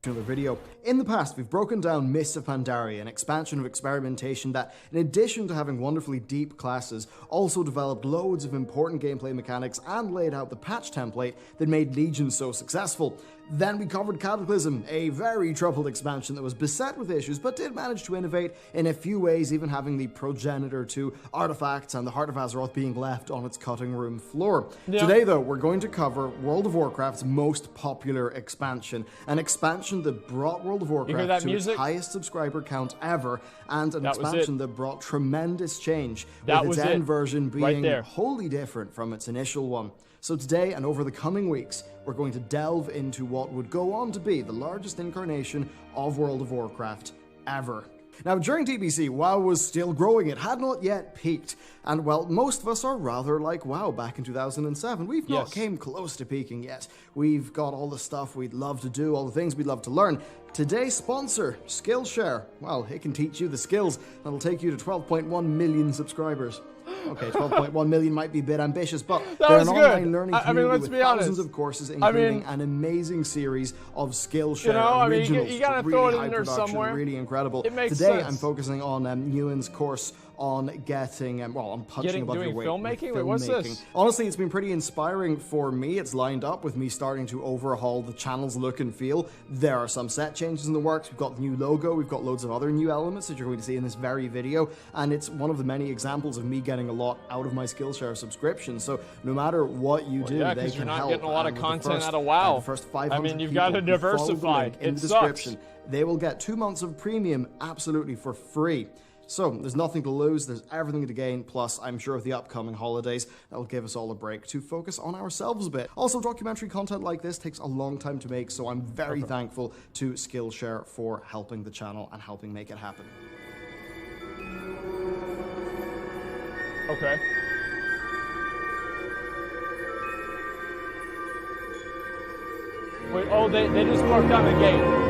Another video. In the past, we've broken down Mists of Pandaria, an expansion of experimentation that, in addition to having wonderfully deep classes, also developed loads of important gameplay mechanics and laid out the patch template that made Legion so successful. Then we covered Cataclysm, a very troubled expansion that was beset with issues, but did manage to innovate in a few ways, even having the progenitor to artifacts and the Heart of Azeroth being left on its cutting room floor. Yeah. Today, though, we're going to cover World of Warcraft's most popular expansion, an expansion that brought World of Warcraft to its highest subscriber count ever, and an expansion that brought tremendous change, with its end version being wholly different from its initial one. So today and over the coming weeks, we're going to delve into what would go on to be the largest incarnation of World of Warcraft ever. Now, during TBC, WoW was still growing. It had not yet peaked. And, well, most of us are rather like WoW back in 2007. We've not came close to peaking yet. We've got all the stuff we'd love to do, all the things we'd love to learn. Today's sponsor, Skillshare. Well, it can teach you the skills that'll take you to 12.1 million subscribers. Okay, 12.1 million might be a bit ambitious, but they're an online learning community with thousands of courses, including an amazing series of Skillshare originals. You gotta really throw it high in there production, somewhere. Really incredible. It makes Today, sense. I'm focusing on Ewan's course on getting, on punching above your weight. Filmmaking? Wait, what's this? Honestly, it's been pretty inspiring for me. It's lined up with me starting to overhaul the channel's look and feel. There are some set changes in the works. We've got the new logo. We've got loads of other new elements that you're going to see in this very video. And it's one of the many examples of me getting a lot out of my Skillshare subscription. So no matter what you do, they can help. You're not getting a lot of content out of WoW. The first 500 you've got to diversify. In the description, they will get 2 months of premium absolutely for free. So, there's nothing to lose, there's everything to gain, plus I'm sure with the upcoming holidays, that'll give us all a break to focus on ourselves a bit. Also, documentary content like this takes a long time to make, so I'm very thankful to Skillshare for helping the channel and helping make it happen. Okay. Wait, oh, they just marked down the gate.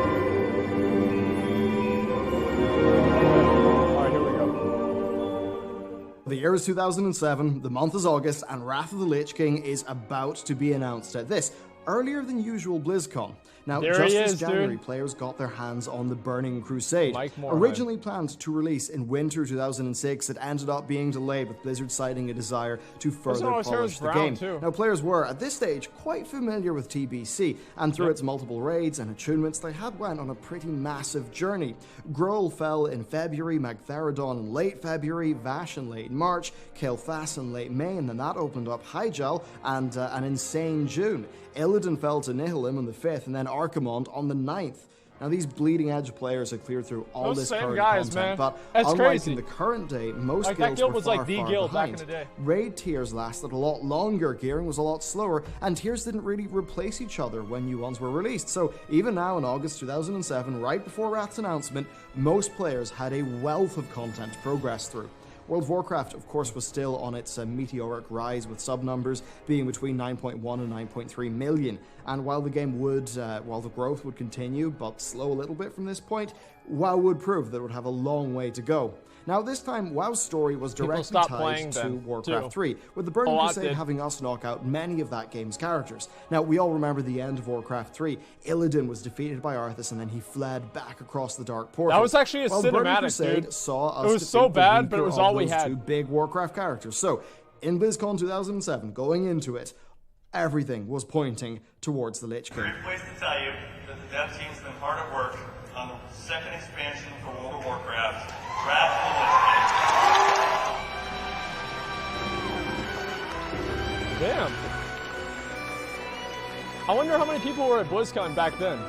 The year is 2007, the month is August, and Wrath of the Lich King is about to be announced at this earlier than usual BlizzCon. Now, just this January, players got their hands on the Burning Crusade. Originally planned to release in winter 2006, it ended up being delayed with Blizzard citing a desire to further polish the game. Now, players were, at this stage, quite familiar with TBC, and through its multiple raids and attunements, they had went on a pretty massive journey. Gruul fell in February, Magtheridon in late February, Vash in late March, Kael'thas in late May, and then that opened up Hyjal and an insane June. Illidan fell to Nihilum on the 5th, and then Archimonde on the 9th. Now, these bleeding-edge players have cleared through all this current content, but unlike in the current day, most guilds were far behind. Back in the day. Raid tiers lasted a lot longer, gearing was a lot slower, and tiers didn't really replace each other when new ones were released. So even now, in August 2007, right before Wrath's announcement, most players had a wealth of content to progress through. World of Warcraft, of course, was still on its meteoric rise, with sub-numbers being between 9.1 and 9.3 million. And while the game would, while the growth would continue, but slow a little bit from this point, WoW would prove that it would have a long way to go. Now, this time, WoW's story was directly tied to Warcraft 3, with the Burning Crusade having us knock out many of that game's characters. Now, we all remember the end of Warcraft 3. Illidan was defeated by Arthas, and then he fled back across the Dark Portal. That was actually a cinematic, dude. Saw us it was so bad, but it was all we had. Two big Warcraft characters. So, in BlizzCon 2007, going into it, everything was pointing towards the Lich King. Great place to tell you that the dev team's been hard at work on the second expansion for World of Warcraft, Wrath of the Lich King. Damn. I wonder how many people were at BlizzCon back then.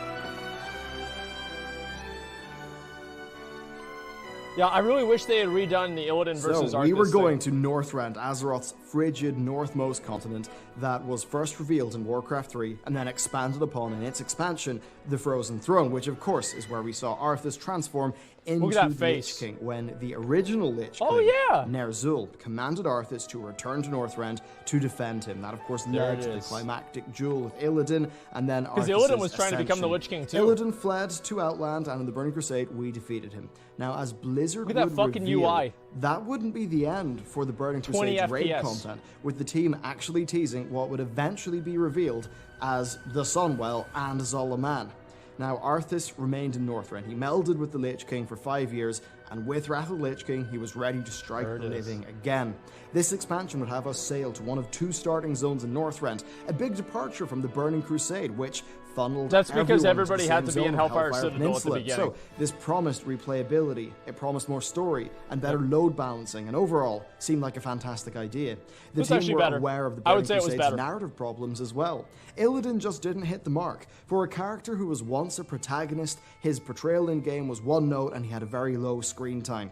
Yeah, I really wish they had redone the Illidan versus Arthas. We were going to Northrend, Azeroth's frigid northmost continent that was first revealed in Warcraft 3 and then expanded upon in its expansion, the Frozen Throne, which of course is where we saw Arthas transform into the Lich King when the original Lich King, Ner'zhul, commanded Arthas to return to Northrend to defend him. That, of course, led to the climactic duel with Illidan, and then Arthas' Illidan was trying to become the Lich King too. Illidan fled to Outland, and in the Burning Crusade, we defeated him. Now, as Blizzard would reveal, that wouldn't be the end for the Burning Crusade's raid content, with the team actually teasing what would eventually be revealed as the Sunwell and Zolaman. Now, Arthas remained in Northrend. He melded with the Lich King for 5 years, and with Wrath of the Lich King, he was ready to strike the living again. This expansion would have us sail to one of 2 starting zones in Northrend, a big departure from the Burning Crusade, which funneled That's because everyone everybody to the had same to be in zone of Hellfire Citadel at the Peninsula. beginning. So this promised replayability, it promised more story, and better load balancing, and overall seemed like a fantastic idea. The team were aware of the Burning Crusade's narrative problems as well. Illidan just didn't hit the mark. For a character who was once a protagonist, his portrayal in-game was one note and he had a very low screen time.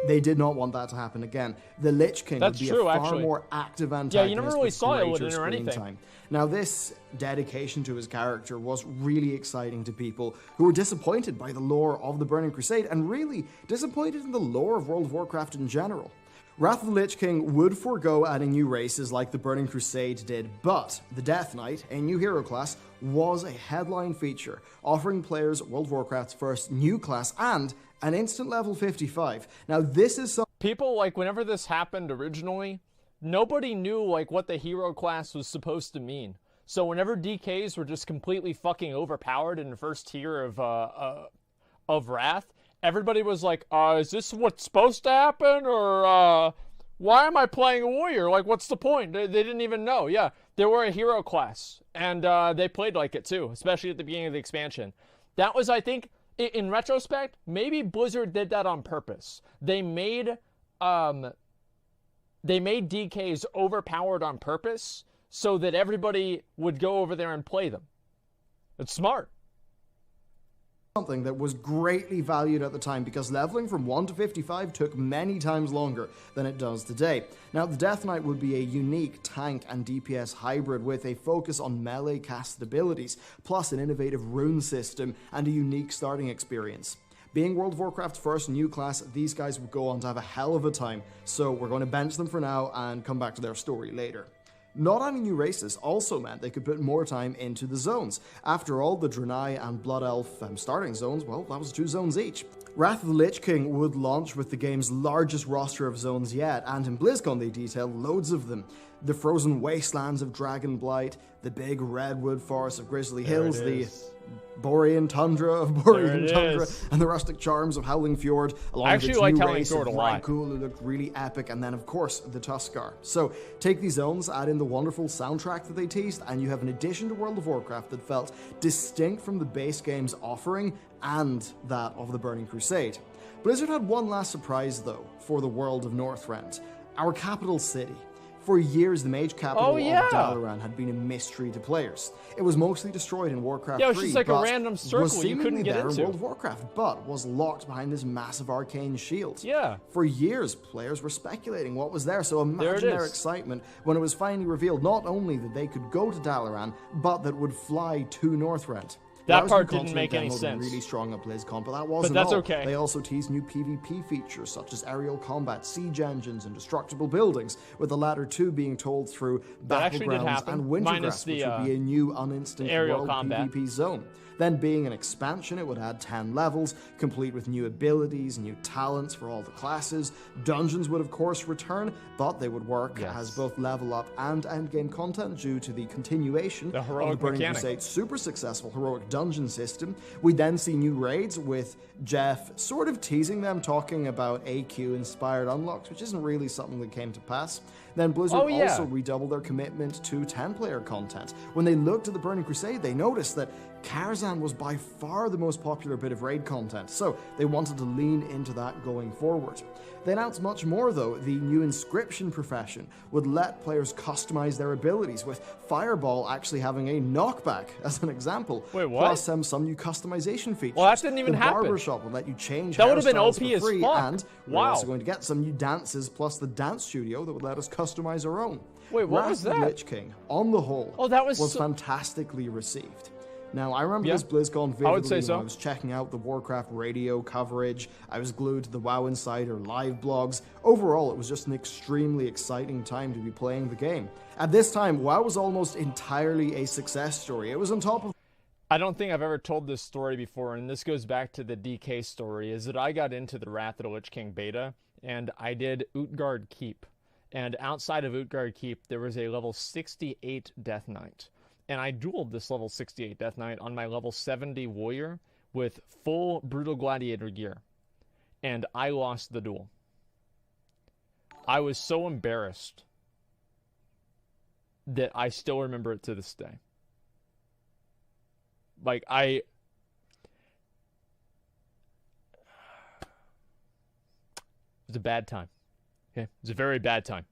They did not want that to happen again. The Lich King would be a far more active antagonist. Yeah, you never really saw Illidan or anything. Time. Now, this dedication to his character was really exciting to people who were disappointed by the lore of the Burning Crusade and really disappointed in the lore of World of Warcraft in general. Wrath of the Lich King would forego adding new races like the Burning Crusade did, but the Death Knight, a new hero class, was a headline feature, offering players World of Warcraft's first new class and an instant level 55. Now, this is something... People, like, whenever this happened originally, nobody knew, like, what the hero class was supposed to mean. So whenever DKs were just completely fucking overpowered in the first tier of Wrath, everybody was like, is this what's supposed to happen? Or, why am I playing a warrior? Like, what's the point? They didn't even know. Yeah, they were a hero class. And they played like it, too. Especially at the beginning of the expansion. That was, I think, in retrospect, maybe Blizzard did that on purpose. They made DKs overpowered on purpose so that everybody would go over there and play them. It's smart. Something that was greatly valued at the time because leveling from 1 to 55 took many times longer than it does today. Now, the Death Knight would be a unique tank and DPS hybrid with a focus on melee casted abilities, plus an innovative rune system and a unique starting experience. Being World of Warcraft's first new class, these guys would go on to have a hell of a time, so we're going to bench them for now and come back to their story later. Not adding new races also meant they could put more time into the zones. After all, the Draenei and Blood Elf starting zones, well, that was 2 zones each. Wrath of the Lich King would launch with the game's largest roster of zones yet, and in BlizzCon they detailed loads of them. The frozen wastelands of Dragonblight, the big redwood forests of Grizzly Hills, the Borean tundra of Borean Tundra, and the rustic charms of Howling Fjord, along with its new race of Vrykul, who looked really epic, and then of course the Tuskar. So take these zones, add in the wonderful soundtrack that they teased, and you have an addition to World of Warcraft that felt distinct from the base game's offering and that of the Burning Crusade. Blizzard had one last surprise though for the world of Northrend, our capital city. For years, the mage capital of Dalaran had been a mystery to players. It was mostly destroyed in Warcraft 3, yeah, it was just like a random circle you couldn't get into. In World of Warcraft, but was locked behind this massive arcane shield. Yeah. For years, players were speculating what was there, so imagine their excitement when it was finally revealed not only that they could go to Dalaran, but that would fly to Northrend. That part didn't make any sense. Really strong at BlizzCon, but that wasn't But that's all. okay. They also teased new PvP features such as aerial combat, siege engines, and destructible buildings, with the latter 2 being told through Battlegrounds and Wintergrass, which would be a new uninstant world PvP zone. Then being an expansion, it would add 10 levels, complete with new abilities, new talents for all the classes. Dungeons would of course return, but they would work as both level up and endgame content due to the continuation of the Burning Crusade's super successful heroic dungeon system. We then see new raids with Jeff sort of teasing them, talking about AQ-inspired unlocks, which isn't really something that came to pass. Then Blizzard also redoubled their commitment to 10-player content. When they looked at the Burning Crusade, they noticed that Karazhan was by far the most popular bit of raid content, so they wanted to lean into that going forward. They announced much more though. The new inscription profession would let players customize their abilities, with Fireball actually having a knockback as an example. Wait, what? Plus some new customization features. Well, that didn't even happen. The barbershop would let you change that would have been hairstyles OP for free, as fuck. and we're also going to get some new dances, plus the dance studio that would let us customize our own. Wait, what was that? Lich King, on the whole, that was fantastically received. Now, I remember this BlizzCon vividly. I would say so. When I was checking out the Warcraft radio coverage. I was glued to the WoW Insider live blogs. Overall, it was just an extremely exciting time to be playing the game. At this time, WoW was almost entirely a success story. It was on top of... I don't think I've ever told this story before, and this goes back to the DK story, is that I got into the Wrath of the Lich King beta, and I did Utgard Keep. And outside of Utgard Keep, there was a level 68 Death Knight. and I dueled this level 68 Death Knight on my level 70 warrior with full Brutal Gladiator gear. And I lost the duel. I was so embarrassed that I still remember it to this day. Like, it was a bad time. Okay? It was a very bad time.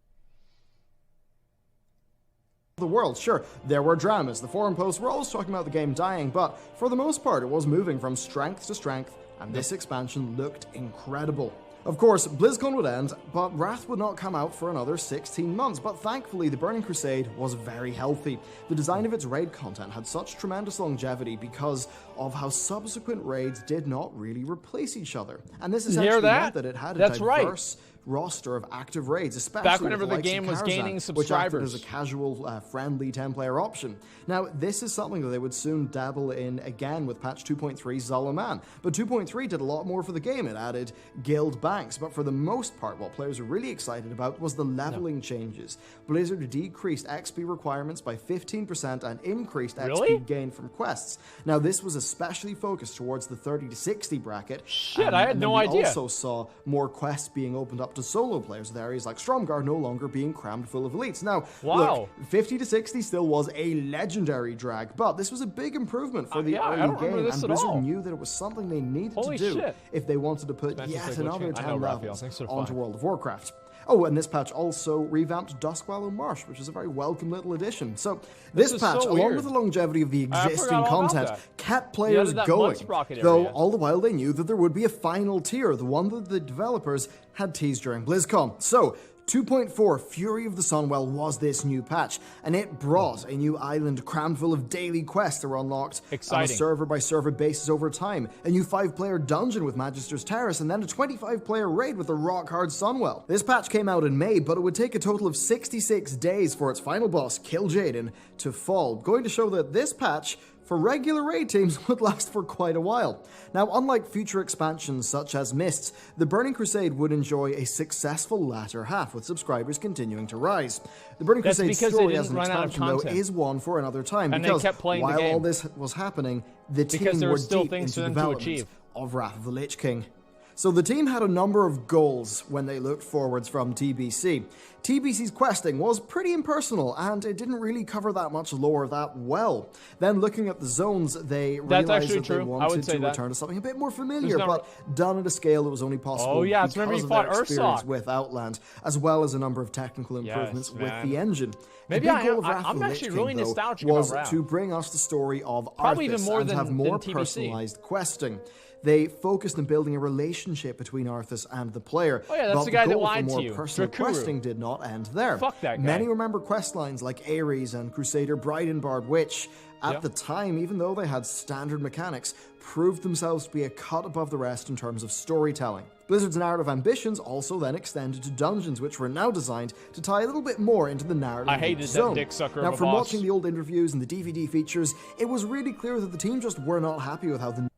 The world. Sure, there were dramas. The forum posts were always talking about the game dying, but for the most part, it was moving from strength to strength, and this expansion looked incredible. Of course, BlizzCon would end, but Wrath would not come out for another 16 months, but thankfully the Burning Crusade was very healthy. The design of its raid content had such tremendous longevity because of how subsequent raids did not really replace each other. And this essentially meant that it had a diverse roster of active raids, especially back whenever the game was gaining subscribers, which acted as a casual, friendly 10-player option. Now, this is something that they would soon dabble in again with patch 2.3 Zalaman, but 2.3 did a lot more for the game. It added guild banks, but for the most part, what players were really excited about was the leveling changes. Blizzard decreased XP requirements by 15% and increased XP gain from quests. Now, this was especially focused towards the 30 to 60 bracket. Shit, I had no idea. We also saw more quests being opened up to solo players, with areas like Stromgarde no longer being crammed full of elites. Now, look, 50 to 60 still was a legendary drag, but this was a big improvement for the early game, and Blizzard knew that it was something they needed to do if they wanted to put yet another 10 levels onto World of Warcraft. Oh, and this patch also revamped Duskwallow Marsh, which is a very welcome little addition. So this patch, along with the longevity of the existing content, kept players going, though all the while they knew that there would be a final tier, the one that the developers had teased during BlizzCon. So 2.4 Fury of the Sunwell was this new patch, and it brought a new island crammed full of daily quests that were unlocked on a server-by-server basis over time, a new 5-player dungeon with Magister's Terrace, and then a 25-player raid with the rock-hard Sunwell. This patch came out in May, but it would take a total of 66 days for its final boss, Kil'jaeden, to fall, going to show that this patch for regular raid teams would last for quite a while. Now, unlike future expansions such as Mists, the Burning Crusade would enjoy a successful latter half, with subscribers continuing to rise. The Burning Crusade story as an expansion, though, is one for another time, and because they kept playing while the game. all this was happening, the team were deep into development of Wrath of the Lich King. So the team had a number of goals when they looked forwards from TBC. TBC's questing was pretty impersonal, and it didn't really cover that much lore that well. Then looking at the zones, they realized that they wanted to return to something a bit more familiar, but done at a scale that was only possible because of their experience with Outland, as well as a number of technical improvements with the engine. Maybe I'm actually really nostalgic about Wrath. Was to bring us the story of Arthas and have more personalized questing. They focused on building a relationship between Arthas and the player. Oh yeah, that's the guy that lied to you. Personal questing did not end there. Fuck that guy. Many remember quest lines like Ares and Crusader Bridenbard, which, at the time, even though they had standard mechanics, proved themselves to be a cut above the rest in terms of storytelling. Blizzard's narrative ambitions also then extended to dungeons, which were now designed to tie a little bit more into the narrative I hated that dick sucker of a boss. Now, from watching the old interviews and the DVD features, it was really clear that the team just were not happy with how the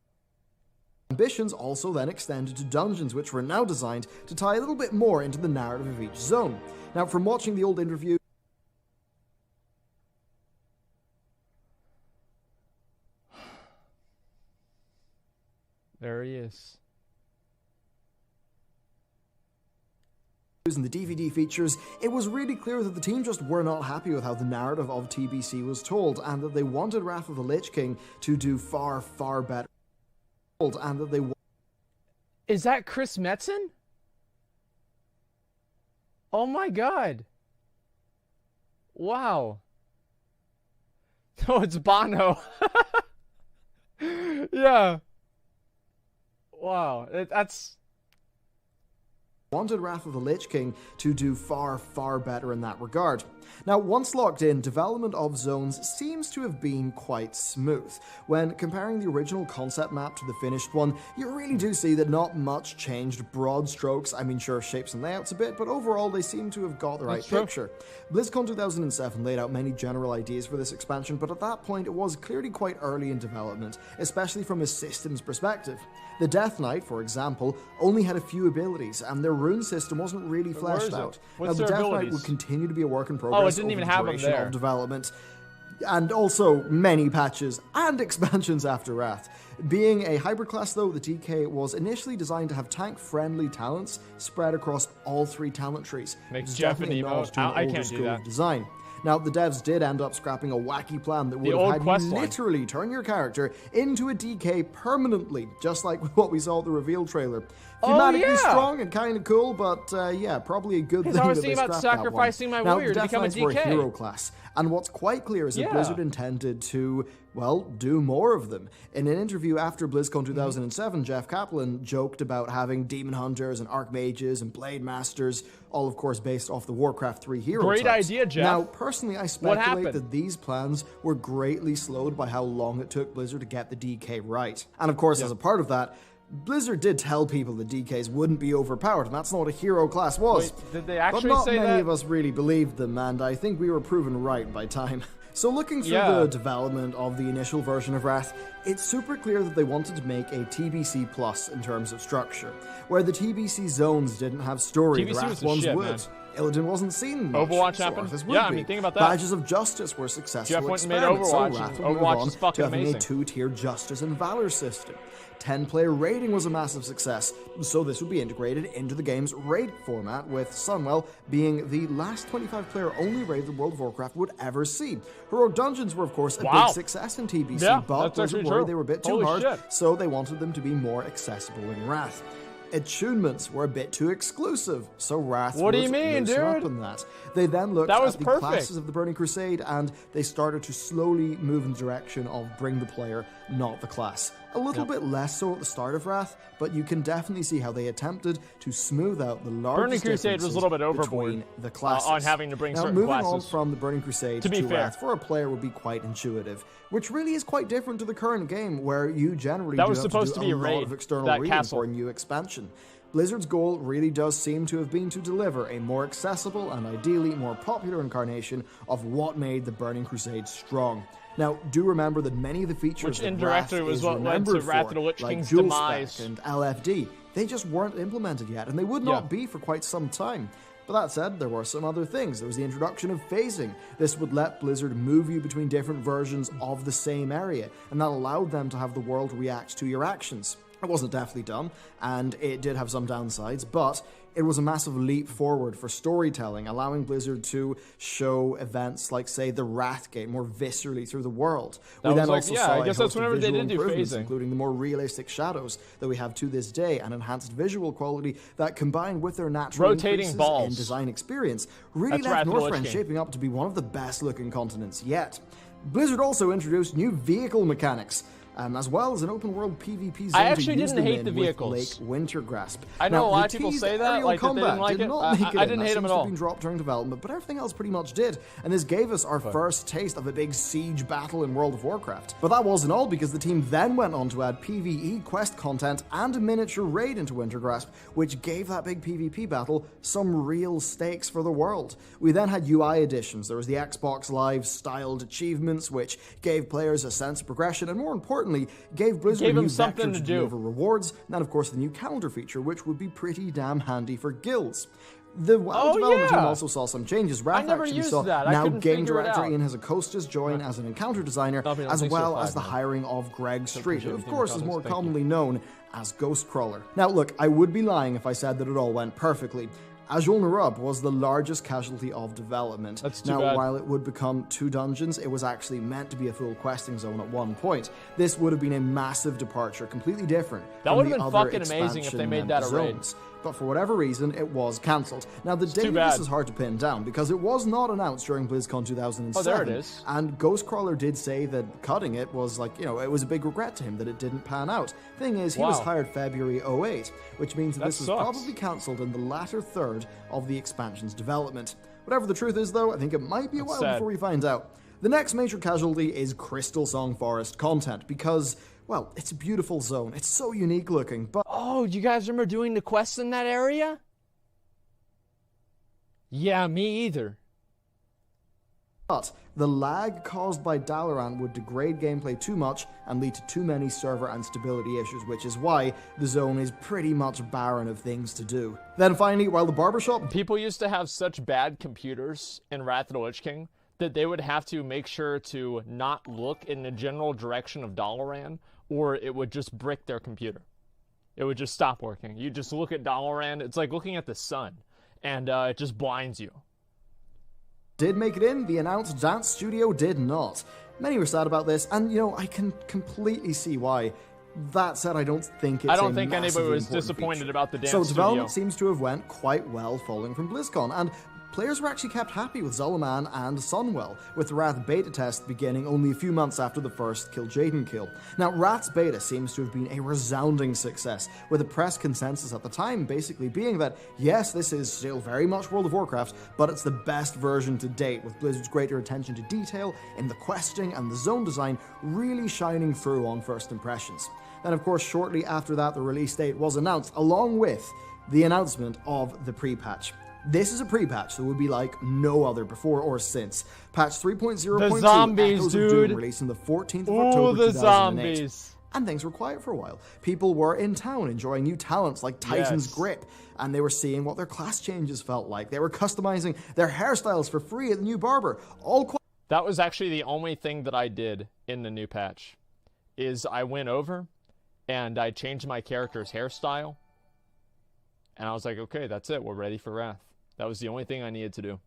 ambitions also then extended to dungeons, which were now designed to tie a little bit more into the narrative of each zone. Now, from watching the old interviews, there he is. And the DVD features, it was really clear that the team just were not happy with how the narrative of TBC was told, and that they wanted Wrath of the Lich King to do far, far better. And that they Is that Chris Metzen? Oh my god. Wow. Oh, it's Bono. Yeah. Wow. That's... wanted Wrath of the Lich King to do far, far better in that regard. Now, once locked in, development of zones seems to have been quite smooth. When comparing the original concept map to the finished one, you really do see that not much changed. Broad strokes, I mean, sure, shapes and layouts a bit, but overall they seem to have got the right picture. BlizzCon 2007 laid out many general ideas for this expansion, but at that point it was clearly quite early in development, especially from a systems perspective. The Death Knight, for example, only had a few abilities, and their rune system wasn't really fleshed out. Now, the Death Knight would continue to be a work in progress. Oh, it didn't even have them there. Development. and also many patches and expansions after Wrath. Being a hybrid class though, the DK was initially designed to have tank-friendly talents spread across all 3 talent trees. Makes It's Jeff an definitely a emo. nod to an I older can't do school that. of design. Now, the devs did end up scrapping a wacky plan that would old have had quest you line. literally turn your character into a DK permanently, just like what we saw at the reveal trailer. Thematically yeah. strong and kind of cool, but yeah, probably a good thing I was that they thinking about scrapped sacrificing that my one. warrior to Now, become a Death Knights were DK. a hero class, and what's quite clear is that Yeah. Blizzard intended to, well, do more of them. In an interview after BlizzCon 2007, Jeff Kaplan joked about having demon hunters and archmages and blade masters, all of course based off the Warcraft 3 hero Great types. idea, Jeff. Now, personally, I speculate happened? that these plans were greatly slowed by how long it took Blizzard to get the DK right. And of course, as a part of that, Blizzard did tell people that DKs wouldn't be overpowered, and that's not what a hero class was. Wait, did they actually but not say many that? of us really believed them, and I think we were proven right by time. So looking through Yeah. the development of the initial version of Wrath, it's super clear that they wanted to make a TBC plus in terms of structure, where the TBC zones didn't have story, the TBC Wrath was the ones shit, would. man. Illidan wasn't seen much. Overwatch so happened? Arthas would Yeah, I be. mean, think about that. Badges of Justice were successful Jeff went and made experiments, Overwatch, so Wrath and would move Overwatch on is fucking to having amazing. a 2-tier Justice and Valor system. 10-player raiding was a massive success, so this would be integrated into the game's raid format, with Sunwell being the last 25-player only raid that World of Warcraft would ever see. Heroic Dungeons were, of course, a Wow. big success in TBC, Yeah, but that's Blizzard actually worried true. they were a bit too Holy hard, shit. so they wanted them to be more accessible in Wrath. Attunements were a bit too exclusive, so Wrath What do was you mean, loosen up dude? on that. They then looked That was at the perfect. classes of the Burning Crusade, and they started to slowly move in the direction of bring the player, not the class. A little bit less so at the start of Wrath, but you can definitely see how they attempted to smooth out the largest Burning Crusade was a little bit differences overboard, between the classes. on having to bring now, certain moving on classes. from the Burning Crusade To be fair. Wrath for a player would be quite intuitive, which really is quite different to the current game, where you generally That do was have supposed to to do be a a lot raid, of external that reading castle. for a new expansion. Blizzard's goal really does seem to have been to deliver a more accessible and ideally more popular incarnation of what made the Burning Crusade strong. Now, do remember that many of the features Which that indirectly Wrath was is what led to remembered Wrath for, of the Lich like King's dual demise. spec and LFD, they just weren't implemented yet, and they would not Yeah. be for quite some time. But that said, there were some other things. There was the introduction of phasing. This would let Blizzard move you between different versions of the same area, and that allowed them to have the world react to your actions. It wasn't deftly done, and it did have some downsides, but it was a massive leap forward for storytelling, allowing Blizzard to show events like, say, the Wrath Gate more viscerally through the world. That We was then like- also yeah, saw I a guess host that's of whenever they visual did do improvements, phasing. including the more realistic shadows that we have to this day, and enhanced visual quality that, combined with their natural Rotating increases balls. in design experience, really That's Wrath left of the Lich Northrend King. shaping up to be one of the best-looking continents yet. Blizzard also introduced new vehicle mechanics, as well as an open-world PvP zone I actually to use didn't them hate in the with vehicles. Lake Wintergrasp. I know Now, a lot the of people teased say that, aerial like, that they didn't combat like did it. not I- make it I in. didn't That hate 'em seems at to have all. been dropped during development, but everything else pretty much did, and this gave us our first taste of a big siege battle in World of Warcraft. But that wasn't all, because the team then went on to add PvE quest content and a miniature raid into Wintergrasp, which gave that big PvP battle some real stakes for the world. We then had UI additions. There was the Xbox Live styled achievements, which gave players a sense of progression, and more importantly, gave Blizzard Gave a them new something vector to to do. deliver rewards, and then of course the new calendar feature, which would be pretty damn handy for guilds. The WoW development team yeah. also saw some changes. Wrath never actually used saw that. I now couldn't game figure it director out. Ian Hazacostas join as an encounter designer, I mean, as thanks well for as the 5, man. hiring of Greg Street, appreciate who of everything course about is this. more Thank you. commonly known as Ghostcrawler. Now look, I would be lying if I said that it all went perfectly. Azul Narub was the largest casualty of development. That's too now, bad. while it would become 2 dungeons, it was actually meant to be a full questing zone at one point. This would have been a massive departure, completely different That from would have the been other fucking amazing if they expansion made that a raid. zones. But for whatever reason, it was cancelled. Now, the date too of this bad. is hard to pin down, because it was not announced during BlizzCon 2007. Oh, there it is. And Ghostcrawler did say that cutting it was like, it was a big regret to him that it didn't pan out. Thing is, he was Wow. hired February 08, which means that this was sucks. probably cancelled in the latter third of the expansion's development. Whatever the truth is, though, I think it might be a while sad. before we find out. The next major casualty is Crystal Song Forest content, because, well, it's a beautiful zone. It's so unique looking, but Oh, do you guys remember doing the quests in that area? Yeah, me either. the lag caused by Dalaran would degrade gameplay too much and lead to too many server and stability issues, which is why the zone is pretty much barren of things to do. Then finally, while the barbershop People used to have such bad computers in Wrath of the Lich King that they would have to make sure to not look in the general direction of Dalaran, or it would just brick their computer. It would just stop working. You just look at Dalaran, it's like looking at the sun, and it just blinds you. Did make it in, the announced dance studio did not. Many were sad about this, and you know, I can completely see why. That said, I don't think it's I don't think anybody was disappointed feature. about the dance So studio. development seems to have went quite well following from BlizzCon, and players were actually kept happy with Zolaman and Sunwell, with the Wrath beta test beginning only a few months after the first Kill Jaden kill. Now, Wrath's beta seems to have been a resounding success, with the press consensus at the time basically being that, yes, this is still very much World of Warcraft, but it's the best version to date, with Blizzard's greater attention to detail in the questing and the zone design really shining through on first impressions. Then, of course, shortly after that, the release date was announced, along with the announcement of the pre-patch. This is a pre-patch that would be like no other before or since. Patch 3.0.2, The zombies, Echoes dude. of Doom, releasing the 14th of Ooh, October the 2008. zombies. And things were quiet for a while. People were in town enjoying new talents like Titan's Yes. Grip, and they were seeing what their class changes felt like. They were customizing their hairstyles for free at the new barber. That was actually the only thing that I did in the new patch, is I went over and I changed my character's hairstyle, and I was like, okay, that's it, we're ready for Wrath. That was the only thing I needed to do.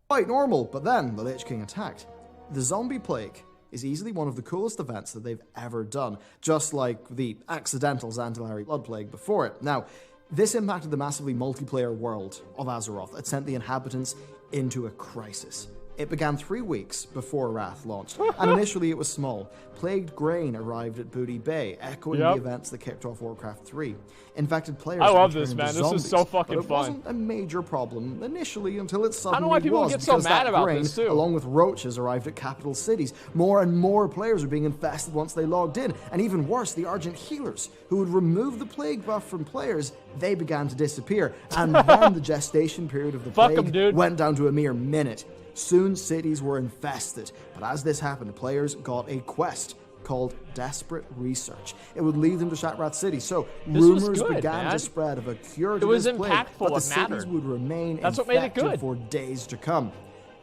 Quite normal, but then the Lich King attacked. The Zombie Plague is easily one of the coolest events that they've ever done, just like the accidental Xandalari Blood Plague before it. Now, this impacted the massively multiplayer world of Azeroth. It sent the inhabitants into a crisis. It began 3 weeks before Wrath launched, and initially it was small. Plagued grain arrived at Booty Bay, echoing the events that kicked off Warcraft 3. Infected players I love would this, turn man. into This is so zombies, fucking but it fun. wasn't a major problem initially until it suddenly I don't know why people was, get so because mad that about grain, this, too. along with roaches, arrived at capital cities. More and more players were being infested once they logged in, and even worse, the Argent healers, who would remove the plague buff from players, they began to disappear, and then the gestation period of the Fuck 'em, plague dude. went down to a mere minute. Soon cities were infested, but as this happened, players got a quest called Desperate Research. It would lead them to Shatrat City, so This was rumors good, began man. to spread of a cure to It was this plague, impactful, but the it cities mattered. would remain That's what made it infected good. for days to come.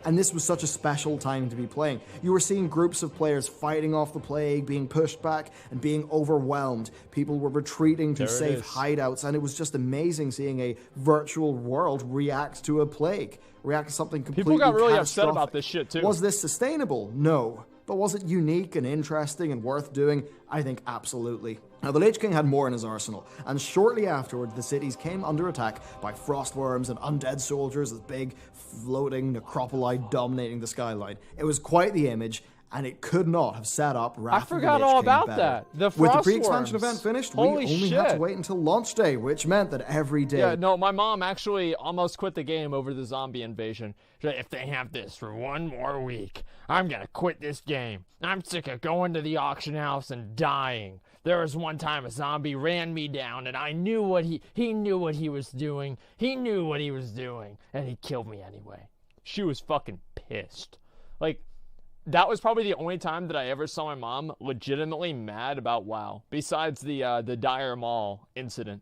And this was such a special time to be playing. You were seeing groups of players fighting off the plague, being pushed back, and being overwhelmed. People were retreating to There it safe is. hideouts, and it was just amazing seeing a virtual world react to a plague, react to something completely People got really upset catastrophic. about this shit, too. Was this sustainable? No. But was it unique and interesting and worth doing? I think absolutely. Now, the Lich King had more in his arsenal, and shortly afterwards, the cities came under attack by frostworms and undead soldiers with big, floating necropoli dominating the skyline. It was quite the image, and it could not have set up Wrath of the forgot Lich all King about better. that. The With the pre-expansion frostworms. event finished, Holy we only had to shit. wait until launch day, which meant that every day... Yeah, no, my mom actually almost quit the game over the zombie invasion. She's like, if they have this for one more week, I'm gonna quit this game. I'm sick of going to the auction house and dying. There was one time a zombie ran me down, and I knew what he knew what he was doing. He knew what he was doing, and he killed me anyway. She was fucking pissed. Like, that was probably the only time that I ever saw my mom legitimately mad about WoW, besides the Dire Mall incident.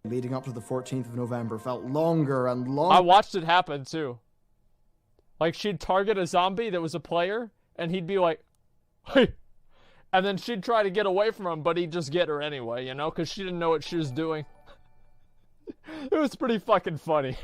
Leading up to the 14th of November felt longer and longer. I watched it happen, too. Like, she'd target a zombie that was a player, and he'd be like, hey! And then she'd try to get away from him, but he'd just get her anyway, you know? Because she didn't know what she was doing. It was pretty fucking funny.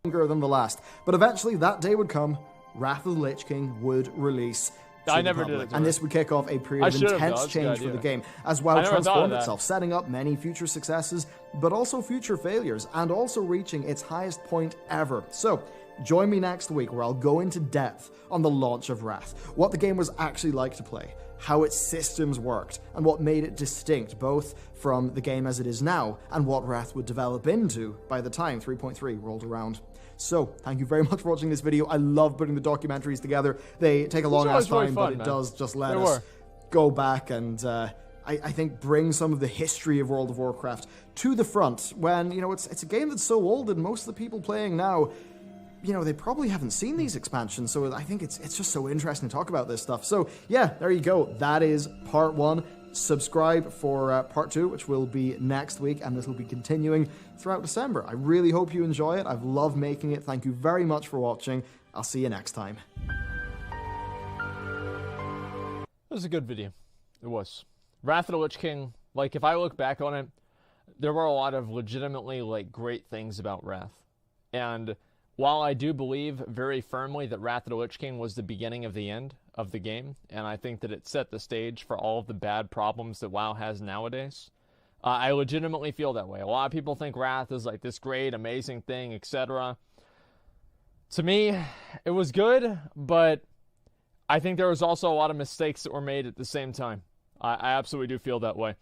Longer than the last. But eventually, that day would come. Wrath of the Lich King would release. I to the never did public. it to And her. this would kick off a period I of should've, though. intense That's a good change for the idea. game, as I WoW never thought of transformed that. itself, setting up many future successes, but also future failures, and also reaching its highest point ever. So, join me next week where I'll go into depth on the launch of Wrath, what the game was actually like to play, how its systems worked, and what made it distinct both from the game as it is now and what Wrath would develop into by the time 3.3 rolled around. So, thank you very much for watching this video. I love putting the documentaries together. They take a long ass always really time, fun, but it man. does just let They us were. go back and I think bring some of the history of World of Warcraft to the front when, you know, it's a game that's so old and most of the people playing now, you know, they probably haven't seen these expansions, so I think it's just so interesting to talk about this stuff. So, yeah, there you go. That is part one. subscribe for part 2, which will be next week, and this will be continuing throughout December. I really hope you enjoy it. I've loved making it. Thank you very much for watching. I'll see you next time. It was a good video. It was. Wrath of the Lich King, like, if I look back on it, there were a lot of legitimately, like, great things about Wrath. And while I do believe very firmly that Wrath of the Lich King was the beginning of the end of the game, and I think that it set the stage for all of the bad problems that WoW has nowadays, I legitimately feel that way. A lot of people think Wrath is like this great, amazing thing, etc. To me, it was good, but I think there was also a lot of mistakes that were made at the same time. I absolutely do feel that way.